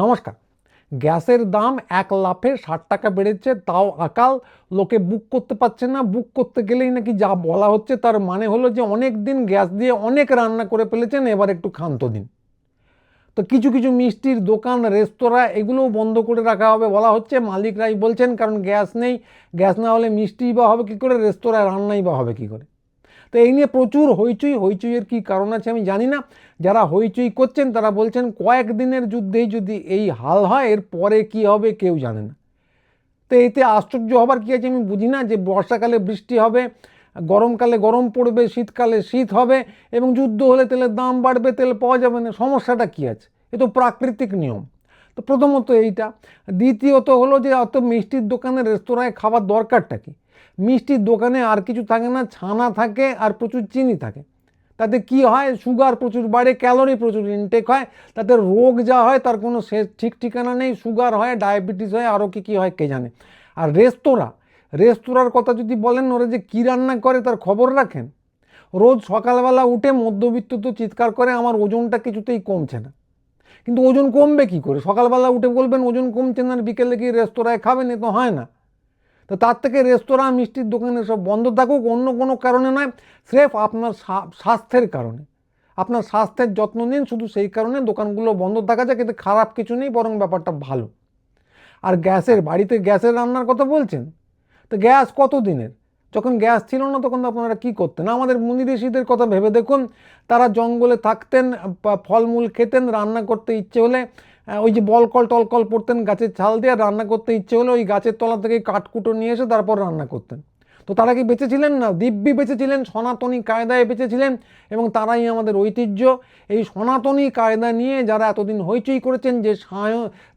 নমস্কার। গ্যাসের দাম এক লাফে ৬০ টাকা বেড়েছে, তাও আকাল। লোকে বুক করতে পারছে না। বুক করতে গেলেই নাকি যা বলা হচ্ছে তার মানে হলো যে অনেক দিন গ্যাস দিয়ে অনেক রান্না করে ফেলেছেন, এবার একটু ক্ষান্ত দিন। তো কিছু কিছু মিষ্টির দোকান, রেস্তোরাঁ এগুলোও বন্ধ করে রাখা হবে বলা হচ্ছে। মালিকরাই বলছেন কারণ গ্যাস নেই, গ্যাস না হলে মিষ্টি বা হবে কী করে, রেস্তোরাঁয় রান্নাই বা হবে কী করে। তো এই নিয়ে প্রচুর হইচই। হইচইয়ের কী কারণ আছে আমি জানি না। যারা হইচই করছেন তারা বলছেন কয়েকদিনের যুদ্ধেই যদি এই হাল হয়, এর পরে কী হবে কেউ জানে না। তো এতে আশ্চর্য হবার কী আছে আমি বুঝি না। যে বর্ষাকালে বৃষ্টি হবে, গরমকালে গরম পড়বে, শীতকালে শীত হবে, এবং যুদ্ধ হলে তেলের দাম বাড়বে, তেল পাওয়া যাবে না। সমস্যাটা কী আছে? এ তো প্রাকৃতিক নিয়ম। তো প্রথমত এইটা। দ্বিতীয়ত হলো যে অত মিষ্টির দোকানে, রেস্তোরাঁয় খাবার দরকারটা কি? মিষ্টির দোকানে আর কিছু থাকে না, ছানা থাকে আর প্রচুর চিনি থাকে। তাতে কি হয়? সুগার প্রচুর বাড়ে, ক্যালোরি প্রচুর ইনটেক হয়। তাতে রোগ যা হয় তার কোনো শেষ ঠিক ঠিকানা নেই। সুগার হয়, ডায়াবেটিস হয়, আরও কী হয় কে জানে। আর রেস্তোরাঁর কথা যদি বলেন, ওরা যে কী রান্না করে তার খবর রাখেন? রোজ সকালবেলা উঠে মধ্যবিত্ত তো চিৎকার করে আমার ওজনটা কিছুতেই কমছে না। কিন্তু ওজন কমবে কি করে? সকালবেলা উঠে বলবেন ওজন কমছে না, আর বিকেলে গিয়ে রেস্তোরাঁয় খাবেন, এ তো হয় না। তো তার থেকে রেস্তোরাঁ, মিষ্টির দোকানে সব বন্ধ থাকুক, অন্য কোনো কারণে নয়, স্রেফ আপনার স্বাস্থ্যের কারণে। আপনার স্বাস্থ্যের যত্ন নিন, শুধু সেই কারণে দোকানগুলো বন্ধ থাকা যায়। কিন্তু খারাপ কিছু নেই, বরং ব্যাপারটা ভালো। আর বাড়িতে গ্যাসের রান্নার কথা বলছেন, তো গ্যাস কত দিনের? যখন গ্যাস ছিল না তখন আপনারা কি করতেন? আমাদের মুনি ঋষিদের কথা ভেবে দেখুন। তারা জঙ্গলে থাকতেন, ফলমূল খেতেন, রান্না করতে ইচ্ছে হলে ওই যে বলকল টলকল পড়তেন গাছের ছাল দিয়ে, রান্না করতে ইচ্ছে হলে ওই গাছের তলা থেকে কাঠকুটো নিয়ে এসে তারপর রান্না করতেন। তো তারা কি বেঁচেছিলেন না? দিব্যি বেঁচেছিলেন, সনাতনী কায়দায় বেঁচেছিলেন, এবং তারাই আমাদের ঐতিহ্য। এই সনাতনী কায়দা নিয়ে যারা এতদিন হইচই করেছেন,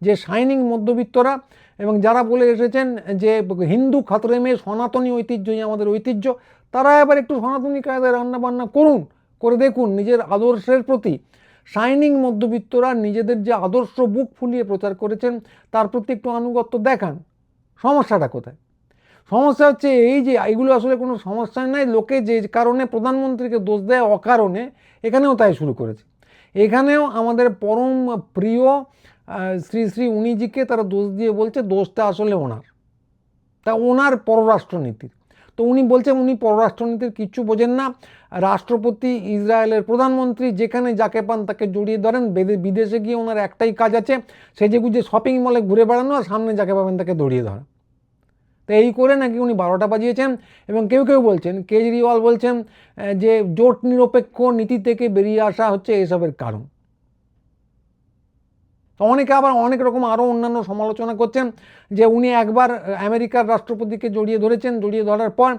যে শাইনিং মধ্যবিত্তরা, এবং যারা বলে এসেছেন যে হিন্দু খাতরে মেয়ে, সনাতনী ঐতিহ্যই আমাদের ঐতিহ্য, তারা এবার একটু সনাতনী কায়দায় রান্নাবান্না করুন, করে দেখুন নিজের আদর্শের প্রতি। শাইনিং মধ্যবিত্তরা নিজেদের যে আদর্শ বুক ফুলিয়ে প্রচার করেছেন তার প্রতি একটু আনুগত্য দেখান। সমস্যাটা কোথায়? সমস্যা হচ্ছে এই যে এগুলো আসলে কোনো সমস্যাই নাই। লোকে যে কারণে প্রধানমন্ত্রীকে দোষ দেয় অকারণে, এখানেও তাই শুরু করেছে। এখানেও আমাদের পরম প্রিয় শ্রী শ্রী উনিজিকে তারা দোষ দিয়ে বলছে দোষটা আসলে ওনার। তা ওনার পররাষ্ট্রনীতির। তো উনি বলছেন উনি পররাষ্ট্রনীতির কিচ্ছু বোঝেন না। রাষ্ট্রপতি, ইসরায়েলের প্রধানমন্ত্রী, যেখানে যাকে পান তাকে জড়িয়ে ধরেন। বিদেশে গিয়ে ওনার একটাই কাজ আছে, সেজেগুজে শপিং মলে ঘুরে বেড়ানো, আর সামনে যাকে পাবেন তাকে দড়িয়ে ধরা। তো এই করে নাকি উনি 12টা বাজিয়েছেন। এবং কেউ কেউ বলছেন, কেজরিওয়াল বলছেন যে জোট নিরপেক্ষ নীতি থেকে বেরিয়ে আসা হচ্ছে এসবের কারণ। অনেকে আবার অনেক রকম আরও অন্যান্য সমালোচনা করছেন যে উনি একবার আমেরিকার রাষ্ট্রপতিকে জড়িয়ে ধরেছেন, জড়িয়ে ধরার পর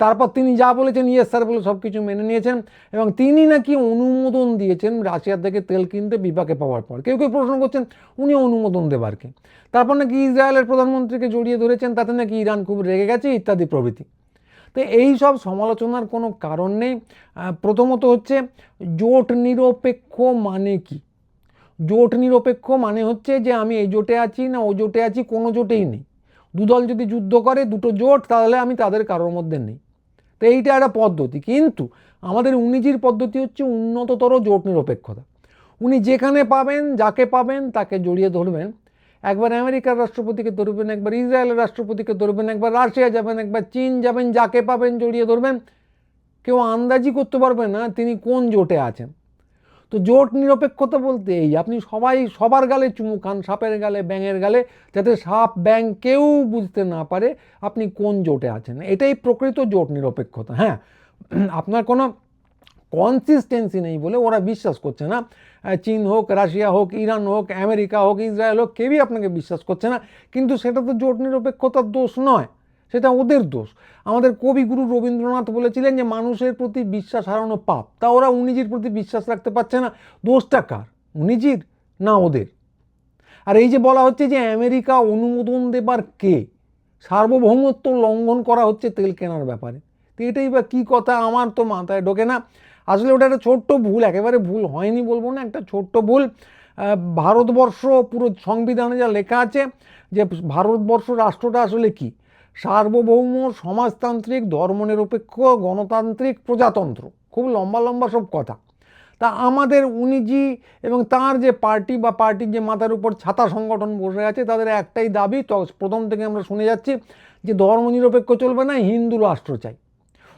তারপর তিনি যা বলেছেন ইয়েস স্যার বলে সব কিছু মেনে নিয়েছেন, এবং তিনি নাকি অনুমোদন দিয়েছেন রাশিয়া থেকে তেল কিনতে বিপাকে পাওয়ার পর। কেউ কেউ প্রশ্ন করছেন উনি অনুমোদন দেবার কে? তারপর নাকি ইসরায়েলের প্রধানমন্ত্রীকে জড়িয়ে ধরেছেন, তাতে নাকি ইরান খুব রেগে গেছে, ইত্যাদি প্রভৃতি। তো এই সব সমালোচনার কোনো কারণ নেই। প্রথমত হচ্ছে জোট নিরপেক্ষ মানে কি? জোট নিরপেক্ষ মানে হচ্ছে যে আমি এই জোটে আছি না ও জোটে আছি, কোনো জোটেই নেই। দুদল যদি যুদ্ধ করে, দুটো জোট, তাহলে আমি তাদের কারোর মধ্যে নেই। তো এইটা একটা পদ্ধতি। কিন্তু আমাদের উনিজির পদ্ধতি হচ্ছে উন্নততর জোট নিরপেক্ষতা। উনি যেখানে পাবেন, যাকে পাবেন তাকে জড়িয়ে ধরবেন। একবার আমেরিকার রাষ্ট্রপতিকে ধরবেন, একবার ইসরায়েলের রাষ্ট্রপতিকে ধরবেন, একবার রাশিয়া যাবেন, একবার চীন যাবেন, যাকে পাবেন জড়িয়ে ধরবেন। কেউ আন্দাজই করতে পারবে না তিনি কোন জোটে আছেন। তো জোট নিরপেক্ষতা বলতে এই, আপনি সবার গালে চুমু খান, সাপের গালে, ব্যাঙের গালে, যাতে সাপ ব্যাঙ কেউ বুঝতে না পারে আপনি কোন জোটে আছেন। এটাই প্রকৃত জোট নিরপেক্ষতা। হ্যাঁ, আপনার কোনো কনসিস্টেন্সি নেই বলে ওরা বিশ্বাস করছে না। চীন হোক, রাশিয়া হোক, ইরান হোক, আমেরিকা হোক, ইসরায়েল হোক, কেউই আপনাকে বিশ্বাস করছে না। কিন্তু সেটা তো জোট নিরপেক্ষতার দোষ নয়, সেটা ওদের দোষ। আমাদের কবিগুরু রবীন্দ্রনাথ বলেছিলেন যে মানুষের প্রতি বিশ্বাস হারানো পাপ। তা ওরা উনিজির প্রতি বিশ্বাস রাখতে পারছে না। দোষটা কার? উনিজির না ওদের? আর এই যে বলা হচ্ছে যে আমেরিকা অনুমোদন দেবার কে? সার্বভৌমত্ব লঙ্ঘন করা হচ্ছে তেল কেনার ব্যাপারে। তো এটাই বা কী কথা? আমার তো মাথায় ঢোকে না। আসলে ওটা একটা ছোট্ট ভুল, একেবারে ভুল হয়নি বলবো না, একটা ছোট্ট ভুল। ভারতবর্ষ পুরো সংবিধানে যা লেখা আছে যে ভারতবর্ষ রাষ্ট্রটা আসলে কি, সার্বভৌম, সমাজতান্ত্রিক, ধর্মনিরপেক্ষ, গণতান্ত্রিক, প্রজাতন্ত্র, খুব লম্বা লম্বা সব কথা। তা আমাদের উনিজি এবং তার যে পার্টি বা পার্টির যে মাথার উপর ছাতা সংগঠন বসে আছে, তাদের একটাই দাবি, তো প্রথম থেকে আমরা শুনে যাচ্ছি যে ধর্মনিরপেক্ষ চলবে না, হিন্দু রাষ্ট্র চাই।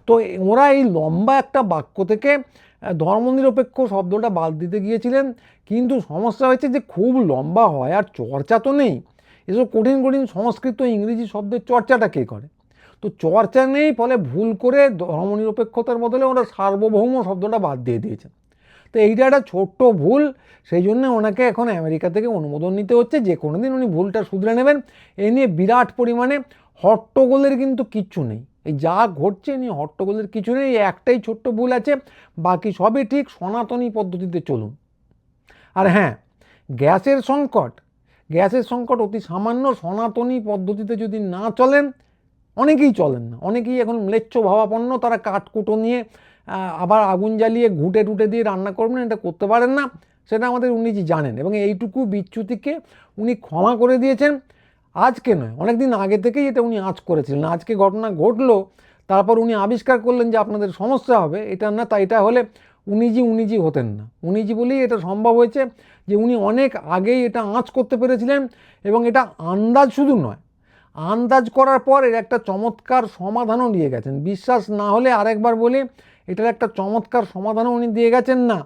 তো ওরা এই লম্বা একটা বাক্য থেকে ধর্মনিরপেক্ষ শব্দটা বাদ দিতে গিয়েছিলেন, কিন্তু সমস্যা হয়েছে যে খুব লম্বা হয় আর চর্চা তো নেই। এসব কঠিন কঠিন সংস্কৃত ইংরেজি শব্দের চর্চাটা কে করে? তো চর্চা নেই, ফলে ভুল করে ধর্মনিরপেক্ষতার বদলে ওরা সার্বভৌম শব্দটা বাদ দিয়ে দিয়েছে। তো এইটা একটা ছোট্ট ভুল, সেই জন্য ওনাকে এখন আমেরিকা থেকে অনুমোদন নিতে হচ্ছে, যে কোনো দিন উনি ভুলটা শুধরে নেবেন। এ নিয়ে বিরাট পরিমাণে হট্টগোলের কিন্তু কিচ্ছু নেই, এই যা ঘটছে নিয়ে হট্টগোলের কিছু নেই। একটাই ছোট্ট ভুল আছে, বাকি সবই ঠিক। সনাতনী পদ্ধতিতে চলুন। আর হ্যাঁ, গ্যাসের সংকট অতি সামান্য। সনাতনী পদ্ধতিতে যদি না চলেন, অনেকেই চলেন না, অনেকেই এখন ম্লেচ্ছ ভাবাপন্ন, তারা কাঠকুটো নিয়ে আবার আগুন জ্বালিয়ে ঘুঁটে টুটে দিয়ে রান্না করবেন, এটা করতে পারেন না, সেটা আমাদের উনিজি জানেন। এবং এইটুকু বিচ্যুতিকে উনি ক্ষমা করে দিয়েছেন, আজকে নয়, অনেক দিন আগে থেকেই এটা উনি আঁচ করেছিলেন। আজকে ঘটনা ঘটলো, তারপর উনি আবিষ্কার করলেন যে আপনাদের সমস্যা হবে, এটা না, তা এটা হলে উনিজি হতেন না। উনিজি বলেই এটা সম্ভব হয়েছে, যে উনি অনেক আগেই এটা আঁচ করতে পেরেছিলেন। এবং এটা আন্দাজ শুধু নয়, আন্দাজ করার পর এর একটা চমৎকার সমাধানও দিয়ে গেছেন। বিশ্বাস না হলে আরেকবার বলি, এটার একটা চমৎকার সমাধানও উনি দিয়ে গেছেন। না,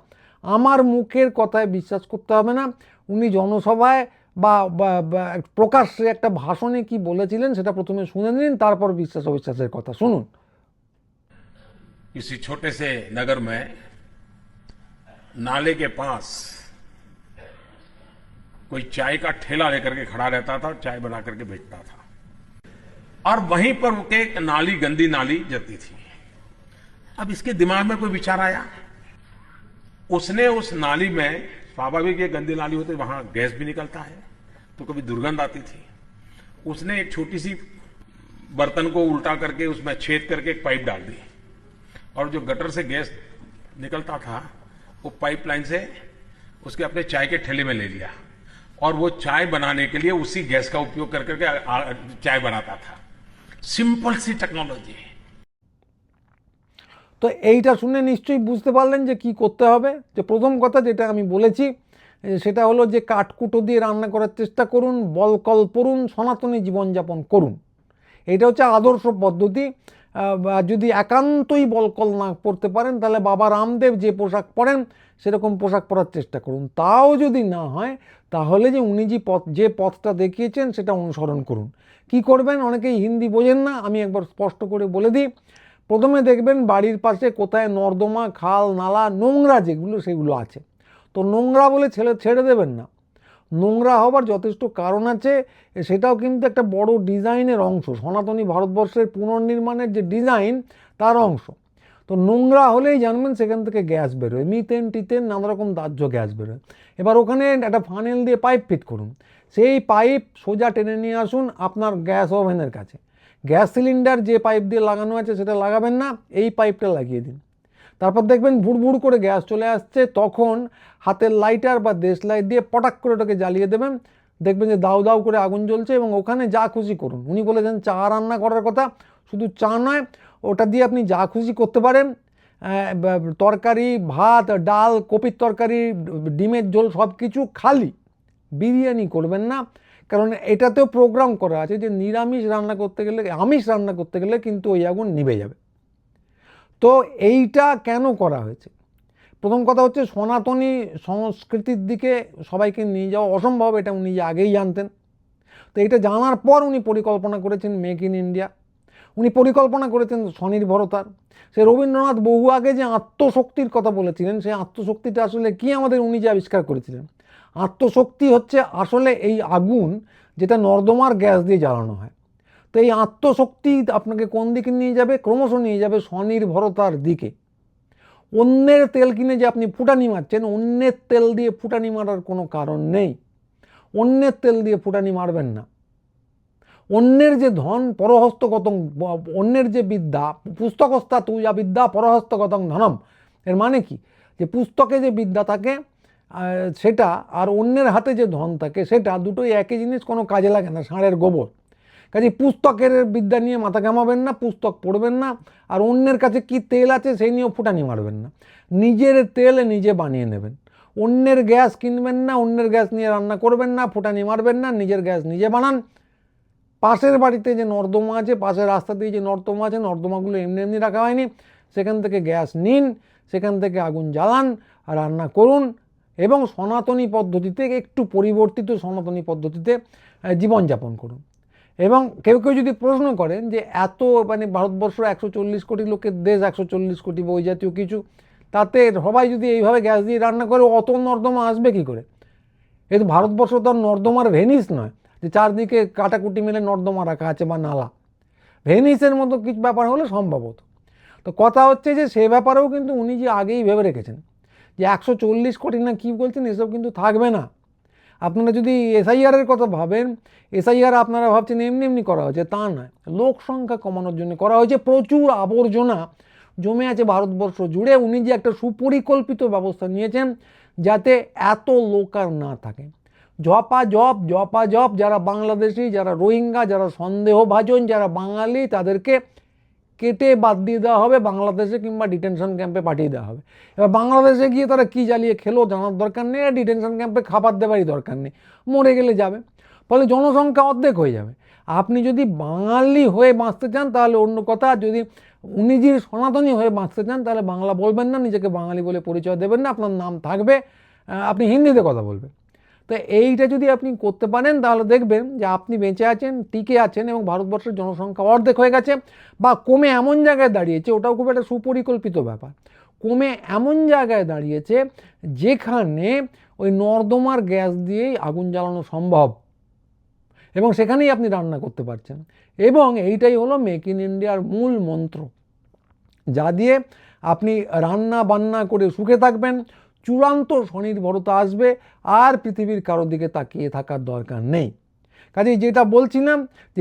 আমার মুখের কথায় বিশ্বাস করতে হবে না, উনি জনসভায় বা প্রকাশ্যে একটা ভাষণে কি বলেছিলেন সেটা প্রথমে শুনে নিন, তারপর বিশ্বাস অবিশ্বাসের কথা শুনুন। किसी छोटे से नगर में नाले के पास कोई चाय का ठेला लेकर के खड़ा रहता था और चाय बना करके बेचता था, और वहीं पर उनके एक नाली, गंदी नाली जाती थी। अब इसके दिमाग में कोई विचार आया, उसने उस नाली में, स्वाभाविक ये गंदी नाली होती, वहां गैस भी निकलता है तो कभी दुर्गंध आती थी, उसने एक छोटी सी बर्तन को उल्टा करके उसमें छेद करके एक पाइप डाल दी, और जो गटर से गैस निकलता था वो पाइपलाइन से उसके अपने चाय के ठेले में ले लिया, और वो चाय बनाने के लिए उसी गैस का उपयोग कर करके चाय बनाता था। सिंपल सी टेक्नोलॉजी। তো এইটা শুনে নিশ্চয়ই বুঝতে পারলেন যে কি করতে হবে। যে প্রথম কথা যেটা আমি বলেছি, সেটা হলো যে কাঠকুটো দিয়ে রান্না করার চেষ্টা করুন, বলকল পড়ুন, সনাতনী জীবনযাপন করুন। এটা হচ্ছে আদর্শ পদ্ধতি। যদি একান্তই বলকল না পড়তে পারেন, তাহলে বাবা রামদেব যে পোশাক পরেন সেরকম পোশাক পরার চেষ্টা করুন। তাও যদি না হয়, তাহলে যে উনি যে পথটা দেখিয়েছেন সেটা অনুসরণ করুন। কি করবেন? অনেকেই হিন্দি বোঝেন না, আমি একবার স্পষ্ট করে বলে দিই। প্রথমে দেখবেন বাড়ির পাশে কোথায় নর্দমা, খাল, নালা, নোংরা যেগুলো সেগুলো আছে। তো নোংরা বলে ছেড়ে দেবেন না, নোংরা হবার যথেষ্ট কারণ আছে। সেটাও কিন্তু একটা বড় ডিজাইনের অংশ, সনাতনী ভারতবর্ষের পুনর্নির্মাণের যে ডিজাইন তার অংশ। তো নোংরা হলেই জানবেন সেখান থেকে গ্যাস বেরোয়, মিথেন টিথেন নানা রকম দাহ্য গ্যাস বেরোয়। এবার ওখানে একটা ফানেল দিয়ে পাইপ ফিট করুন, সেই পাইপ সোজা টেনে নিয়ে আসুন আপনার গ্যাস ওভেনের কাছে। গ্যাস সিলিন্ডার যে পাইপ দিয়ে লাগানো আছে সেটা লাগাবেন না, এই পাইপটা লাগিয়ে দিন। তারপর দেখবেন ভুড়ভুড় করে গ্যাস চলে আসছে, তখন হাতের লাইটার বা দেশ লাইট দিয়ে পটাক করে ওটাকে জ্বালিয়ে দেবেন। দেখবেন যে দাউ দাউ করে আগুন জ্বলছে, এবং ওখানে যা খুশি করুন। উনি বলেছেন চা রান্না করার কথা, শুধু চা নয়, ওটা দিয়ে আপনি যা খুশি করতে পারেন। তরকারি, ভাত, ডাল, কপির তরকারি, ডিমের ঝোল, সব কিছু। খালি বিরিয়ানি করবেন না, কারণ এটাতেও প্রোগ্রাম করা আছে যে নিরামিষ রান্না করতে গেলে, আমিষ রান্না করতে গেলে কিন্তু ওই আগুন নিভে যাবে। তো এইটা কেন করা হয়েছে? প্রথম কথা হচ্ছে, সনাতনী সংস্কৃতির দিকে সবাইকে নিয়ে যাওয়া অসম্ভব, এটা উনি আগেই জানতেন। তো এটা জানার পর উনি পরিকল্পনা করেছেন মেক ইন ইন্ডিয়া, উনি পরিকল্পনা করেছেন স্বনির্ভরতার। সে রবীন্দ্রনাথ বহু আগে যে আত্মশক্তির কথা বলেছিলেন, সেই আত্মশক্তিটা আসলে কি আমাদের উনি যে আবিষ্কার করেছিলেন। আত্মশক্তি হচ্ছে আসলে এই আগুন যেটা নর্দমার গ্যাস দিয়ে জ্বালানো হয়। তো এই আত্মশক্তি আপনাকে কোন দিকে নিয়ে যাবে? ক্রমশ নিয়ে যাবে স্বনির্ভরতার দিকে। অন্যের তেল কিনে যে আপনি ফুটানি মারছেন, অন্যের তেল দিয়ে ফুটানি মারার কোনো কারণ নেই। অন্যের তেল দিয়ে ফুটানি মারবেন না। অন্যের যে ধন পরহস্তগতং, অন্যের যে বিদ্যা, পুস্তকস্থা তুজা বিদ্যা পরহস্তগতং ধনম, এর মানে কি? যে পুস্তকে যে বিদ্যা থাকে সেটা, আর অন্যের হাতে যে ধন থাকে সেটা, দুটোই একই জিনিস, কোনো কাজে লাগে না, ষাঁড়ের গোবর। কাজে পুস্তকের বিদ্যা নিয়ে মাথা ঘামাবেন না, পুস্তক পড়বেন না, আর অন্যের কাছে কি তেল আছে সেই নিয়েও ফুটানি মারবেন না। নিজের তেল নিজে বানিয়ে নেবেন। অন্যের গ্যাস কিনবেন না, অন্যের গ্যাস নিয়ে রান্না করবেন না, ফুটানি মারবেন না, নিজের গ্যাস নিজে বানান। পাশের বাড়িতে যে নর্দমা আছে, পাশের রাস্তা দিয়ে যে নর্দমা আছে, নর্দমাগুলো এমনি এমনি রাখা হয়নি, সেখান থেকে গ্যাস নিন, সেখান থেকে আগুন জ্বালান, রান্না করুন এবং সনাতনী পদ্ধতিতে, একটু পরিবর্তিত সনাতনী পদ্ধতিতে জীবনযাপন করুন। এবং কেউ কেউ যদি প্রশ্ন করেন যে এত ভারতবর্ষ 140 কোটি লোকের দেশ, 140 কোটি বা ওই জাতীয় কিছু, তাতে সবাই যদি এইভাবে গ্যাস দিয়ে রান্না করে অত নর্দমা আসবে কি করে? এই তো ভারতবর্ষ তো নর্দমার ভেনিস নয় যে চারদিকে কাটাকুটি মেলে নর্দমা রাখা আছে বা নালা। ভেনিসের মতো কিছু ব্যাপার হলে সম্ভবত। তো কথা হচ্ছে যে সে ব্যাপারেও কিন্তু উনি যে আগেই ভেবে রেখেছেন যে 140 কোটি না কী বলছেন, এসব কিন্তু থাকবে না। আপনারা যদি এসআইআরের কথা ভাবেন, এসআইআর আপনারা ভাবছেন এমনি এমনি করা হয়েছে, তা নয়। লোক সংখ্যা কমানোর জন্য করা হয়েছে। প্রচুর আবর্জনা জমে আছে ভারতবর্ষ জুড়ে। উনি যে একটা সুপরিকল্পিত ব্যবস্থা নিয়েছেন যাতে এত লোক আর না থাকে। জপাজপ যারা বাংলাদেশি, যারা রোহিঙ্গা, যারা সন্দেহভাজন, যারা বাঙালি, তাদেরকে কেটে বাদ দিয়ে দেওয়া হবে, বাংলাদেশে কিংবা ডিটেনশন ক্যাম্পে পাঠিয়ে দেওয়া হবে। এবার বাংলাদেশে গিয়ে তারা কী জ্বালিয়ে খেলো জানার দরকার নেই, আর ডিটেনশন ক্যাম্পে খাবার দেওয়ারই দরকার নেই, মরে গেলে যাবে। ফলে জনসংখ্যা অর্ধেক হয়ে যাবে। আপনি যদি বাঙালি হয়ে বাঁচতে চান তাহলে অন্য কথা, যদি উনি যদি সনাতনী হয়ে বাঁচতে চান তাহলে বাংলা বলবেন না, নিজেকে বাঙালি বলে পরিচয় দেবেন না, আপনার নাম থাকবে, আপনি হিন্দিতে কথা বলবেন। তো এইটা যদি আপনি করতে পারেন তাহলে দেখবেন যে আপনি বেঁচে আছেন, টিকে আছেন এবং ভারতবর্ষের জনসংখ্যা অর্ধেক হয়ে গেছে বা কমে এমন জায়গায় দাঁড়িয়েছে, ওটাও খুব একটা সুপরিকল্পিত ব্যাপার, কমে এমন জায়গায় দাঁড়িয়েছে যেখানে ওই নর্দমার গ্যাস দিয়েই আগুন জ্বালানো সম্ভব এবং সেখানেই আপনি রান্না করতে পারছেন। এবং এইটাই হলো মেক ইন ইন্ডিয়ার মূল মন্ত্র, যা দিয়ে আপনি রান্না বান্না করে সুখে থাকবেন, চূড়ান্ত স্বনির্ভরতা আসবে, আর পৃথিবীর কারো দিকে তাকিয়ে থাকার দরকার নেই। কাজেই যেটা বলছিলাম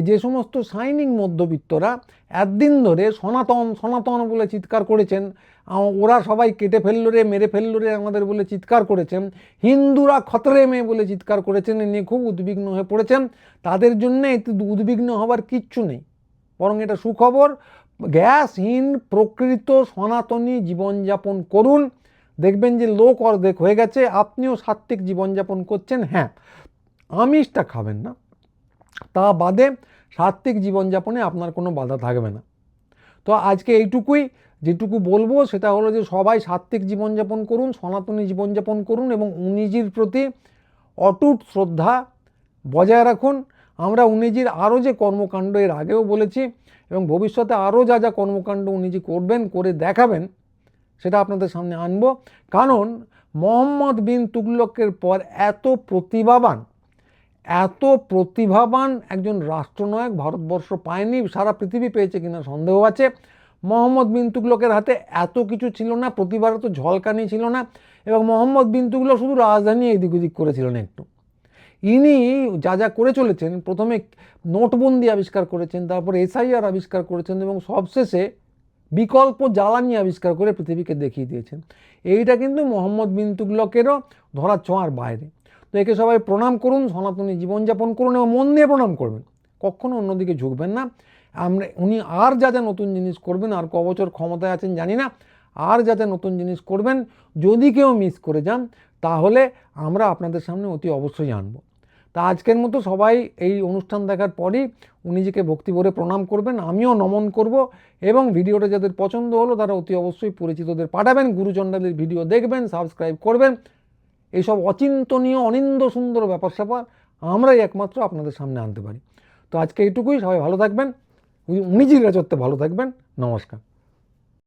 যে সমস্ত শাইনিং মধ্যবিত্তরা একদিন ধরে সনাতন সনাতন বলে চিৎকার করেছেন, ওরা সবাই কেটে ফেললো রে, মেরে ফেললো রে আমাদের বলে চিৎকার করেছেন, হিন্দুরা খতরে মে বলে চিৎকার করেছেন, এ নিয়ে খুব উদ্বিগ্ন হয়ে পড়েছেন, তাদের জন্য এতে উদ্বিগ্ন হবার কিচ্ছু নেই, বরং এটা সুখবর। গ্যাসহীন প্রকৃত সনাতনী জীবনযাপন করুন, দেখবেন যে লোক অর্ধেক হয়ে গেছে, আপনিও সাত্ত্বিক জীবনযাপন করছেন। হ্যাঁ, আমিষটা খাবেন না, তা বাদে সাত্ত্বিক জীবনযাপনে আপনার কোনো বাধা থাকবে না। তো আজকে এইটুকুই, যেটুকু বলবো সেটা হলো যে সবাই সাত্ত্বিক জীবনযাপন করুন, সনাতনী জীবনযাপন করুন এবং উনিজির প্রতি অটুট শ্রদ্ধা বজায় রাখুন। আমরা উনিজির আরও যে কর্মকাণ্ড এর আগেও বলেছি এবং ভবিষ্যতে আরও যা যা কর্মকাণ্ড উনিজি করবেন, করে দেখাবেন, সেটা আপনাদের সামনে আনবো। কারণ মোহাম্মদ বিন তুগলকের পর এত প্রতিভাবান একজন রাষ্ট্রনায়ক ভারতবর্ষ পায়নি, সারা পৃথিবী পেয়েছে কিনা সন্দেহ আছে। মোহাম্মদ বিন তুগলকের হাতে এত কিছু ছিল না, প্রতিবার তো ঝলকানি ছিল না, এবং মোহাম্মদ বিন তুগলক শুধু রাজধানী এদিক ওদিক করেছিলেন একটু। ইনি যা যা করে চলেছেন, প্রথমে নোটবন্দি আবিষ্কার করেছেন, তারপর এসআইআর আবিষ্কার করেছেন এবং সবশেষে বিকল্প জ্বালানি আবিষ্কার করে পৃথিবীকে দেখিয়ে দিয়েছেন। এইটা কিন্তু মোহাম্মদ বিন তুগলকেরও ধরা ছোঁয়ার বাইরে। তো একে সবাই প্রণাম করুন, সনাতনী জীবনযাপন করুন এবং মন দিয়ে প্রণাম করবেন, কখনো অন্যদিকে ঝুঁকবেন না। উনি আর যা যা নতুন জিনিস করবেন, আর ক বছর ক্ষমতায় আছেন জানি না, আর যা যা নতুন জিনিস করবেন, যদি কেউ মিস করে যান তাহলে আমরা আপনাদের সামনে অতি অবশ্যই আনবো। তা আজকের মতো সবাই এই অনুষ্ঠান দেখার পরই উনিজিকে ভক্তি ভরে প্রণাম করবেন, আমিও নমন করব। এবং ভিডিওটা যাদের পছন্দ হলো তারা অতি অবশ্যই পরিচিতদের পাঠাবেন, গুরুচণ্ডালের ভিডিও দেখবেন, সাবস্ক্রাইব করবেন। এইসব অচিন্তনীয় অনিন্দ সুন্দর ব্যাপার স্যাপার আমরাই একমাত্র আপনাদের সামনে আনতে পারি। তো আজকে এইটুকুই, সবাই ভালো থাকবেন, উনিজির রাজত্বে ভালো থাকবেন। নমস্কার।